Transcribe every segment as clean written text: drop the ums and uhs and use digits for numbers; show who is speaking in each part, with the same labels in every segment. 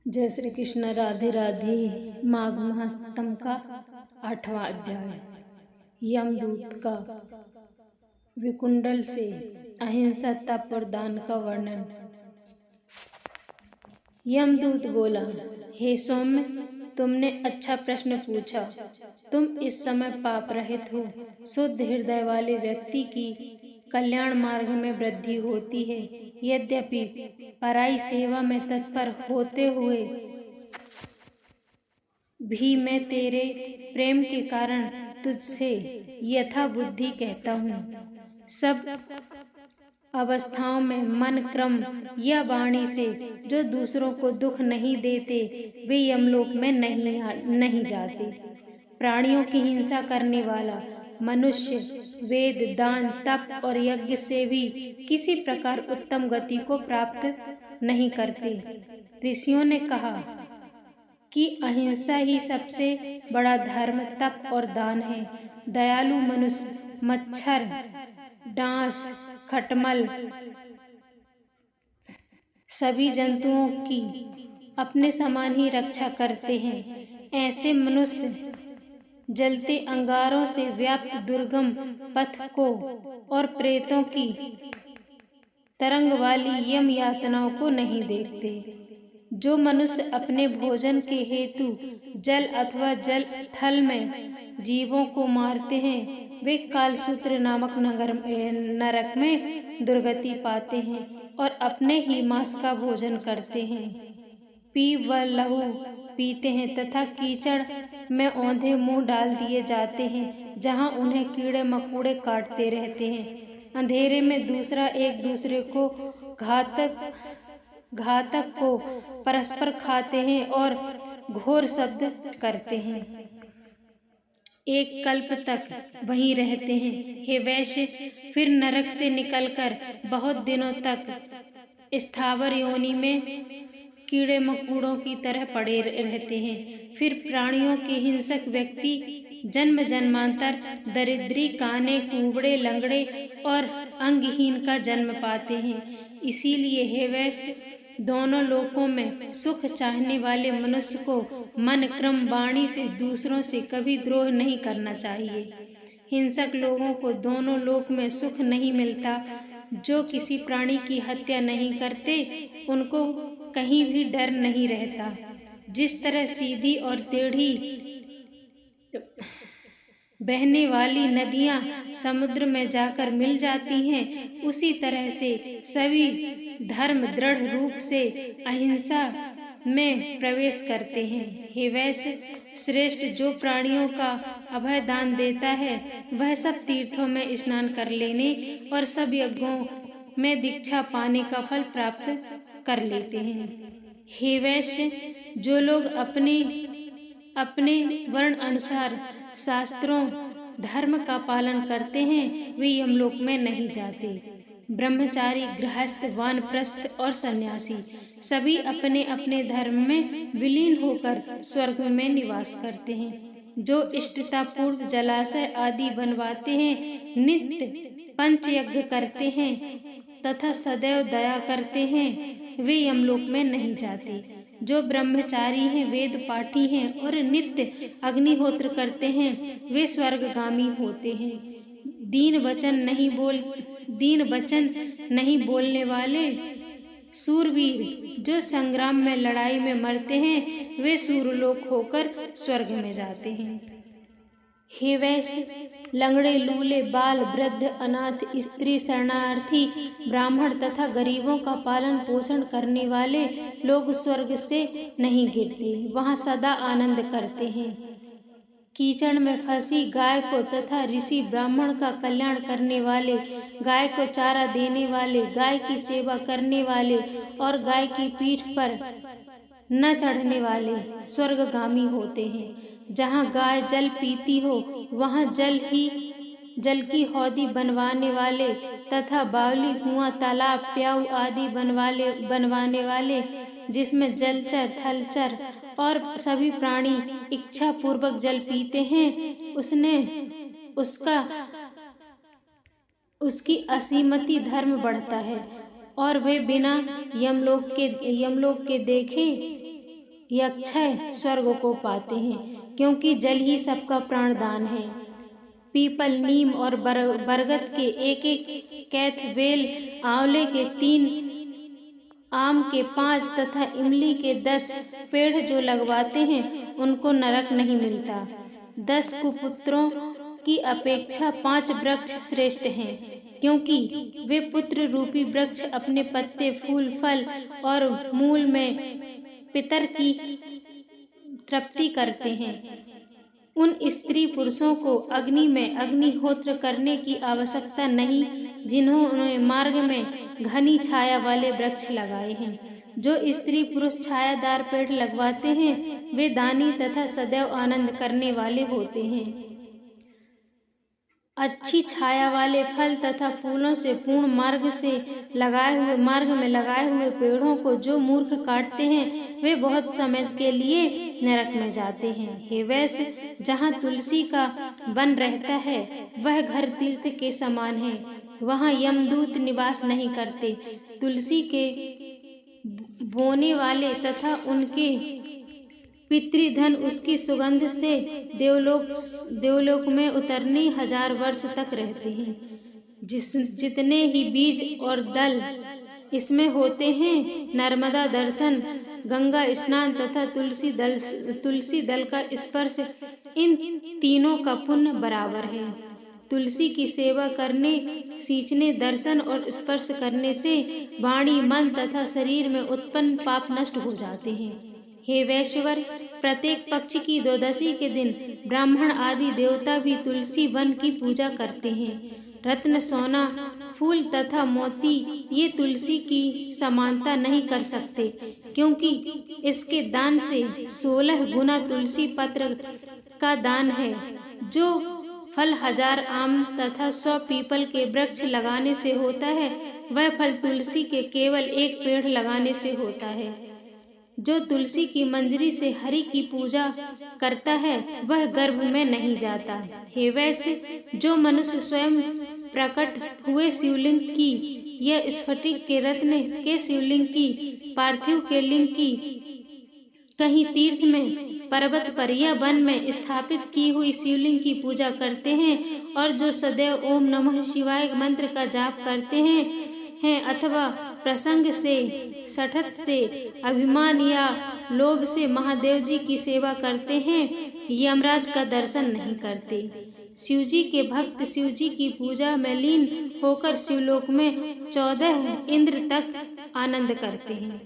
Speaker 1: जय श्री कृष्ण। राधे राधे। माघ महास्तम का 8वां अध्याय। यमदूत का विकुंडल से अहिंसा तप और दान का वर्णन। यमदूत बोला, हे सौम्य, तुमने अच्छा प्रश्न पूछा। तुम इस समय पाप रहित हो। शुद्ध हृदय वाले व्यक्ति की कल्याण मार्ग में वृद्धि होती है। यद्यपि पराई सेवा में तत्पर होते हुए भी मैं तेरे प्रेम के कारण तुझसे यथा बुद्धि कहता हूँ। सब अवस्थाओं में मन, क्रम या वाणी से जो दूसरों को दुख नहीं देते वे यमलोक में नहीं जाते। प्राणियों की हिंसा करने वाला मनुष्य वेद, दान, तप और यज्ञ से भी किसी प्रकार उत्तम गति को प्राप्त नहीं करते। ऋषियों ने कहा कि अहिंसा ही सबसे बड़ा धर्म, तप और दान है। दयालु मनुष्य मच्छर, डांस, खटमल सभी जंतुओं की अपने समान ही रक्षा करते हैं। ऐसे मनुष्य जलते अंगारों से व्याप्त दुर्गम पथ को और प्रेतों की तरंग वाली यम यातनाओं को नहीं देखते। जो मनुष्य अपने भोजन के हेतु जल अथवा जल थल में जीवों को मारते हैं वे कालसूत्र नामक नरक में दुर्गति पाते हैं और अपने ही मांस का भोजन करते हैं। पी व लहू पीते हैं तथा कीचड़ में औंधे मुंह डाल दिए जाते हैं, जहां उन्हें कीड़े मकोड़े काटते रहते हैं। अंधेरे में दूसरा एक दूसरे को घातक को परस्पर खाते हैं और घोर शब्द करते हैं। एक कल्प तक वहीं रहते हैं। हे वैश्य, फिर नरक से निकलकर बहुत दिनों तक स्थावर योनि में कीड़े मकोड़ों की तरह पड़े रहते हैं। फिर प्राणियों के हिंसक व्यक्ति जन्म जन्मांतर दरिद्री, काने, कुबड़े, लंगड़े और अंगहीन का जन्म पाते हैं। इसीलिए हे वैश्य, दोनों लोकों में सुख चाहने वाले मनुष्य को मन, क्रम, वाणी से दूसरों से कभी द्रोह नहीं करना चाहिए। हिंसक लोगों को दोनों लोक में सुख नहीं मिलता। जो किसी प्राणी की हत्या नहीं करते उनको कहीं भी डर नहीं रहता। जिस तरह सीधी और टेढ़ी बहने वाली नदियां समुद्र में जाकर मिल जाती हैं, उसी तरह से सभी धर्म दृढ़ रूप से अहिंसा में प्रवेश करते हैं। हे वैश्य श्रेष्ठ, जो प्राणियों का अभय दान देता है वह सब तीर्थों में स्नान कर लेने और सब यज्ञों में दीक्षा पाने का फल प्राप्त कर लेते हैं। हे वैश्य, जो लोग अपने वर्ण अनुसार शास्त्रों धर्म का पालन करते हैं वे यमलोक में नहीं जाते। ब्रह्मचारी, गृहस्थ, वानप्रस्थ और सन्यासी सभी अपने अपने धर्म में विलीन होकर स्वर्ग में निवास करते हैं। जो इष्टतापूर्व जलाशय आदि बनवाते हैं, नित्य पंचयज्ञ करते हैं तथा सदैव दया करते हैं वे यमलोक में नहीं जाते। जो ब्रह्मचारी हैं, वेद पाठी हैं और नित्य अग्निहोत्र करते हैं वे स्वर्गगामी होते हैं। दीन वचन नहीं बोलने वाले सूरवीर जो संग्राम में लड़ाई में मरते हैं वे सूरलोक होकर स्वर्ग में जाते हैं। हे वैश्य, लंगड़े, लूले, बाल, वृद्ध, अनाथ, स्त्री, शरणार्थी, ब्राह्मण तथा गरीबों का पालन पोषण करने वाले लोग स्वर्ग से नहीं गिरते, वहां सदा आनंद करते हैं। कीचड़ में फंसी गाय को तथा ऋषि ब्राह्मण का कल्याण करने वाले, गाय को चारा देने वाले, गाय की सेवा करने वाले और गाय की पीठ पर न चढ़ने वाले स्वर्गगामी होते हैं। जहाँ गाय जल पीती हो वहाँ जल की हौदी बनवाने वाले तथा बावली, कुआं, तालाब, प्याऊ आदि बनवाने वाले जिसमें जलचर, थलचर और सभी प्राणी इच्छा पूर्वक जल पीते हैं, उसकी असीमति धर्म बढ़ता है और वे बिना यमलोक के देखे यक्षय स्वर्ग को पाते हैं, क्योंकि जल ही सबका प्राणदान है। पीपल, नीम और बरगद के एक कैथ, बेल, आंवले के 3, आम के 5 तथा इमली के 10 पेड़ जो लगवाते हैं उनको नरक नहीं मिलता। 10 कुपुत्रों की अपेक्षा 5 वृक्ष श्रेष्ठ हैं, क्योंकि वे पुत्र रूपी वृक्ष अपने पत्ते, फूल, फल और मूल में पितर की तृप्ति करते हैं। उन स्त्री पुरुषों को अग्नि में अग्निहोत्र करने की आवश्यकता नहीं, जिन्होंने मार्ग में घनी छाया वाले वृक्ष लगाए हैं। जो स्त्री पुरुष छायादार पेड़ लगवाते हैं वे दानी तथा सदैव आनंद करने वाले होते हैं। अच्छी छाया वाले फल तथा फूलों से पूर्ण मार्ग में लगाए हुए पेड़ों को जो मूर्ख काटते हैं वे बहुत समय के लिए नरक में जाते हैं। हे वैश्य, जहाँ तुलसी का वन रहता है वह घर तीर्थ के समान है, वहाँ यमदूत निवास नहीं करते। तुलसी के बोने वाले तथा उनके पितृधन उसकी सुगंध से देवलोक में उतरने 1000 वर्ष तक रहते हैं। जितने ही बीज और दल इसमें होते हैं, नर्मदा दर्शन, गंगा स्नान तथा तुलसी दल का स्पर्श, इन तीनों का पुण्य बराबर है। तुलसी की सेवा करने, सींचने, दर्शन और स्पर्श करने से वाणी, मन तथा शरीर में उत्पन्न पाप नष्ट हो जाते हैं। हे वैश्वर, प्रत्येक पक्ष की 12वीं के दिन ब्राह्मण आदि देवता भी तुलसी वन की पूजा करते हैं। रत्न, सोना, फूल तथा मोती ये तुलसी की समानता नहीं कर सकते, क्योंकि इसके दान से 16 गुना तुलसी पत्र का दान है। जो फल 1000 आम तथा 100 पीपल के वृक्ष लगाने से होता है, वह फल तुलसी के केवल एक पेड़ लगाने से होता है। जो तुलसी की मंजरी से हरि की पूजा करता है वह गर्भ में नहीं जाता। हे वैश्य, जो मनुष्य स्वयं प्रकट हुए शिवलिंग की या स्फटिक के रत्न के शिवलिंग की, पार्थिव के लिंग की, कहीं तीर्थ में, पर्वत पर या वन में स्थापित की हुई शिवलिंग की पूजा करते हैं, और जो सदैव ओम नमः शिवाय मंत्र का जाप करते हैं अथवा प्रसंग से, सठत से, अभिमान या लोभ से महादेव जी की सेवा करते हैं, यमराज का दर्शन नहीं करते। शिवजी के भक्त शिवजी की पूजा में लीन होकर शिवलोक में 14 इंद्र तक आनंद करते हैं।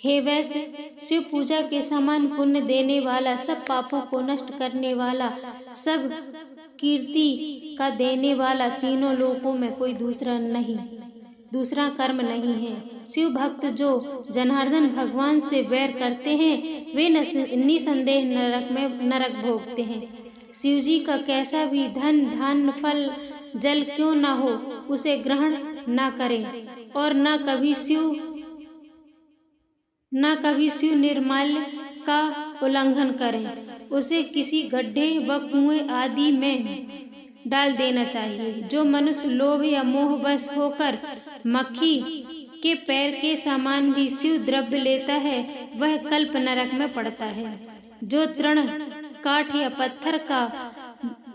Speaker 1: हे वैश्य, शिव पूजा के समान पुण्य देने वाला, सब पापों को नष्ट करने वाला, सब कीर्ति का देने वाला तीनों लोकों में कोई दूसरा कर्म नहीं है। शिव भक्त जो जनार्दन भगवान से वैर करते हैं वे निसंदेह नरक भोगते हैं। शिव जी का कैसा भी धन, धान्य, फल, जल क्यों न हो, उसे ग्रहण न करें, और न कभी शिव निर्माल्य का उल्लंघन करें। उसे किसी गड्ढे व कुएं आदि में डाल देना चाहिए। जो मनुष्य लोभ या मोहवश होकर मक्खी के पैर के समान भी शिव द्रव्य लेता है वह कल्प नरक में पड़ता है। जो तृण, काठ या पत्थर का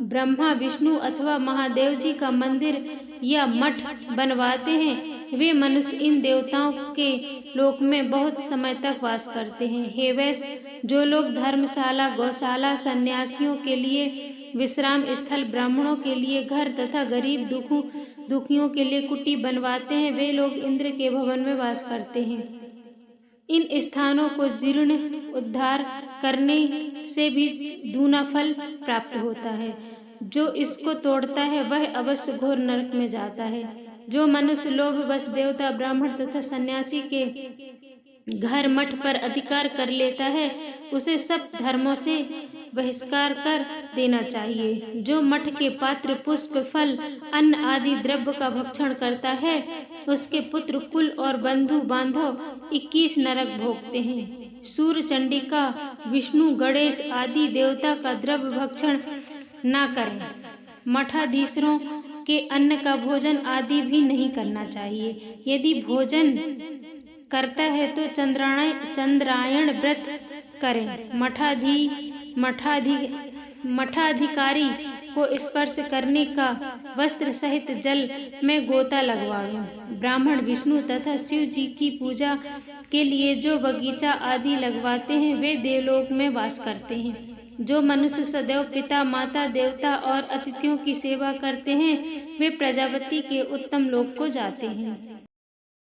Speaker 1: ब्रह्मा, विष्णु अथवा महादेव जी का मंदिर या मठ बनवाते हैं वे मनुष्य इन देवताओं के लोक में बहुत समय तक वास करते हैं। हे वैश्य, जो लोग धर्मशाला, गौशाला, सन्यासियों के लिए विश्राम स्थल, ब्राह्मणों के लिए घर तथा गरीब दुखियों के लिए कुटी बनवाते हैं वे लोग इंद्र के भवन में वास करते हैं। इन स्थानों को जीर्ण उद्धार करने से भी दूना फल प्राप्त होता है। जो इसको तोड़ता है वह अवश्य घोर नरक में जाता है। जो मनुष्य लोभवश देवता, ब्राह्मण तथा सन्यासी के घर, मठ पर अधिकार कर लेता है उसे सब धर्मों से बहिष्कार कर देना चाहिए। जो मठ के पात्र, पुष्प, फल, अन्न आदि द्रव्य का भक्षण करता है उसके पुत्र, कुल और बंधु बांधव 21 नरक भोगते हैं। सूर्य, चंडिका, विष्णु, गणेश आदि देवता का द्रव्य भक्षण न करें। मठाधीशों के अन्न का भोजन आदि भी नहीं करना चाहिए। यदि भोजन करता है तो चंद्रायण व्रत करें। मठाधिकारी को स्पर्श करने का वस्त्र सहित जल में गोता लगवावें। ब्राह्मण विष्णु तथा शिव जी की पूजा के लिए जो बगीचा आदि लगवाते हैं वे देवलोक में वास करते हैं। जो मनुष्य सदैव पिता माता देवता और अतिथियों की सेवा करते हैं वे प्रजापति के उत्तम लोक को जाते हैं।